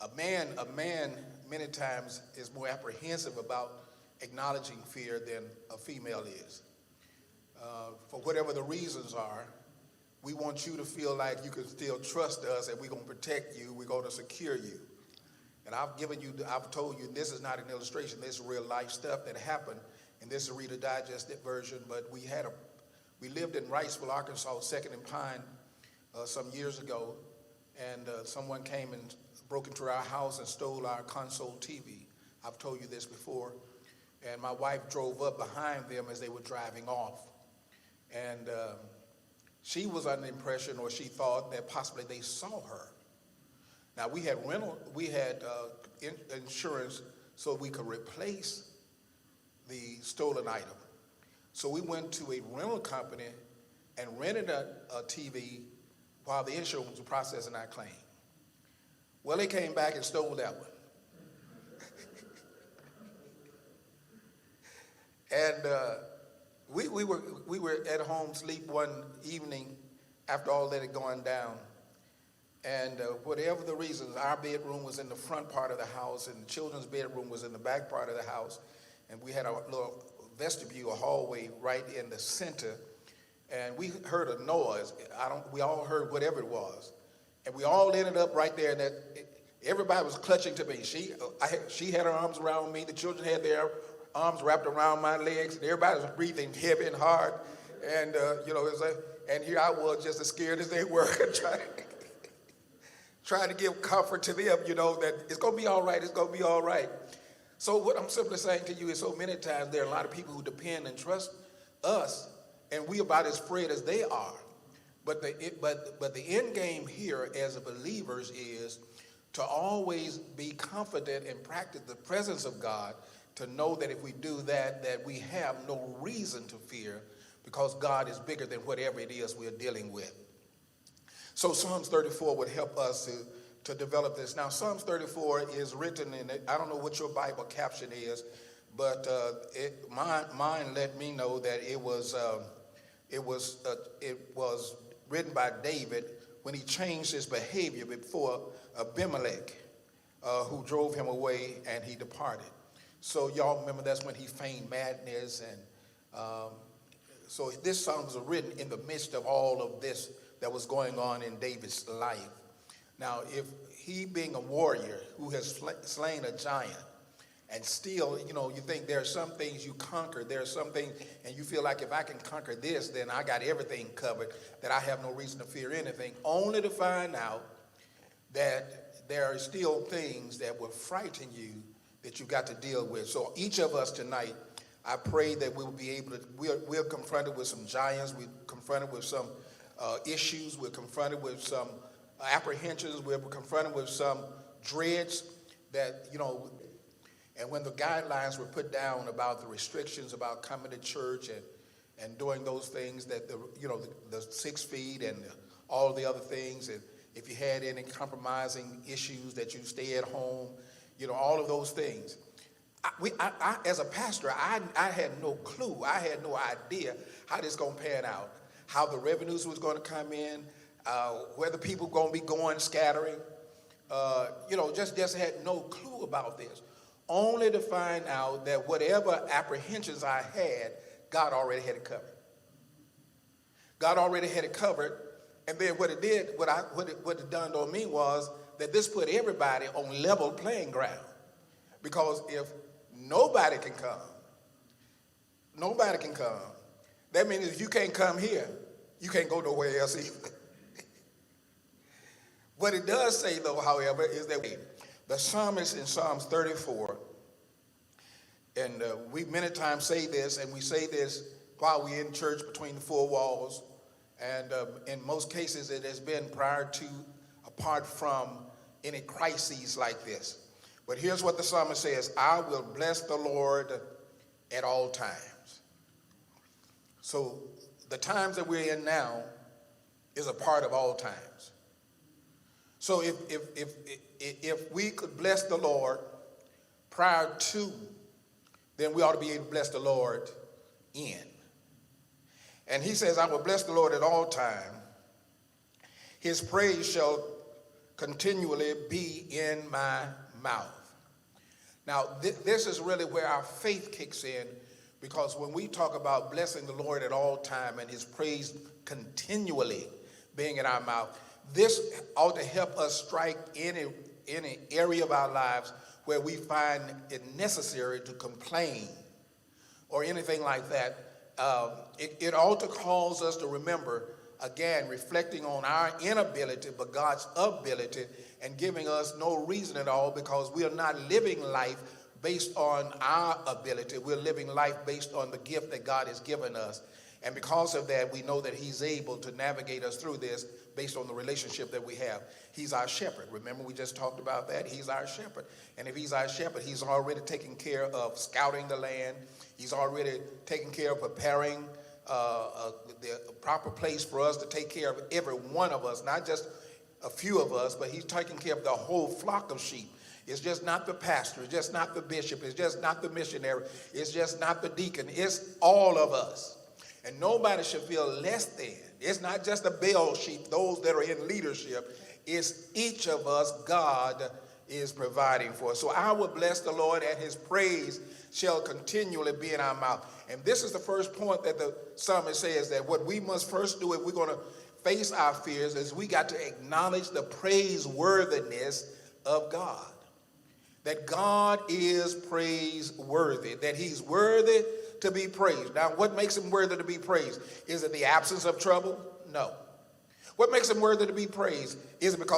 A man many times is more apprehensive about acknowledging fear than a female is. For whatever the reasons are, we want you to feel like you can still trust us and we're going to protect you, we're going to secure you. And I've told you, this is not an illustration, this is real life stuff that happened, and this is a Reader Digest version, but we lived in Wrightsville, Arkansas, Second and Pine, some years ago, and someone came and broke into our house and stole our console TV. I've told you this before. And my wife drove up behind them as they were driving off. And she was under the impression, or she thought, that possibly they saw her. Now we had insurance so we could replace the stolen item. So we went to a rental company and rented a TV while the insurance was processing our claim. Well, they came back and stole that one. And we were at home sleep one evening after all that had gone down. And whatever the reasons, our bedroom was in the front part of the house and the children's bedroom was in the back part of the house. And we had a little vestibule, a hallway right in the center. And we heard a noise. We all heard whatever it was. And we all ended up right there. And everybody was clutching to me. She had her arms around me. The children had their arms wrapped around my legs. And everybody was breathing heavy and hard. And, it was and here I was just as scared as they were, trying to give comfort to them, that it's going to be all right, it's going to be all right. So what I'm simply saying to you is so many times there are a lot of people who depend and trust us, and we about as afraid as they are. But the end game here as believers is to always be confident and practice the presence of God, to know that if we do that we have no reason to fear because God is bigger than whatever it is we're dealing with. So Psalms 34 would help us to develop this. Now, Psalms 34 is written in, I don't know what your Bible caption is, but mine let me know that it was written by David when he changed his behavior before Abimelech, who drove him away and he departed. So y'all remember that's when he feigned madness. And so this psalm was written in the midst of all of this that was going on in David's life. Now, if he being a warrior who has slain a giant, and still, you think there are some things you conquer, there are some things, and you feel like if I can conquer this, then I got everything covered, that I have no reason to fear anything, only to find out that there are still things that will frighten you that you've got to deal with. So each of us tonight, I pray that we'll be able to, we're confronted with some giants, we're confronted with some issues, we're confronted with some apprehensions, we're confronted with some dreads that, and when the guidelines were put down about the restrictions about coming to church and doing those things, that the 6 feet and all the other things, and if you had any compromising issues that you stay at home, all of those things. I as a pastor, I had no clue. I had no idea how this going to pan out, how the revenues was going to come in, whether people going to be going scattering. Just had no clue about this, only to find out that whatever apprehensions I had, God already had it covered. God already had it covered, and then what it done on me was that this put everybody on level playing ground, because if nobody can come, that means if you can't come here, you can't go nowhere else either. What it does say, though, however, is that the psalmist in Psalms 34, and we many times say this, and we say this while we're in church between the four walls, and in most cases it has been apart from any crises like this. But here's what the psalmist says: I will bless the Lord at all times. So the times that we're in now is a part of all times. So if we could bless the Lord prior to, then we ought to be able to bless the Lord in. And he says, I will bless the Lord at all times. His praise shall continually be in my mouth. Now, this is really where our faith kicks in, because when we talk about blessing the Lord at all time and his praise continually being in our mouth, this ought to help us strike any area of our lives where we find it necessary to complain or anything like that. It ought to cause us to remember, again, reflecting on our inability, but God's ability, and giving us no reason at all, because we are not living life based on our ability. We're living life based on the gift that God has given us. And because of that, we know that he's able to navigate us through this based on the relationship that we have. He's our shepherd. Remember, we just talked about that. He's our shepherd. And if he's our shepherd, he's already taken care of scouting the land. He's already taken care of preparing the proper place for us to take care of every one of us, not just a few of us, but he's taking care of the whole flock of sheep. It's just not the pastor. It's just not the bishop. It's just not the missionary. It's just not the deacon. It's all of us. And nobody should feel less than. It's not just the Baal sheep, those that are in leadership. It's each of us God is providing for. So I will bless the Lord, and his praise shall continually be in our mouth. And this is the first point that the psalmist says, that what we must first do if we're going to face our fears is we got to acknowledge the praiseworthiness of God. That God is praiseworthy, that he's worthy to be praised. Now, what makes him worthy to be praised? Is it the absence of trouble? No. What makes him worthy to be praised? Is it because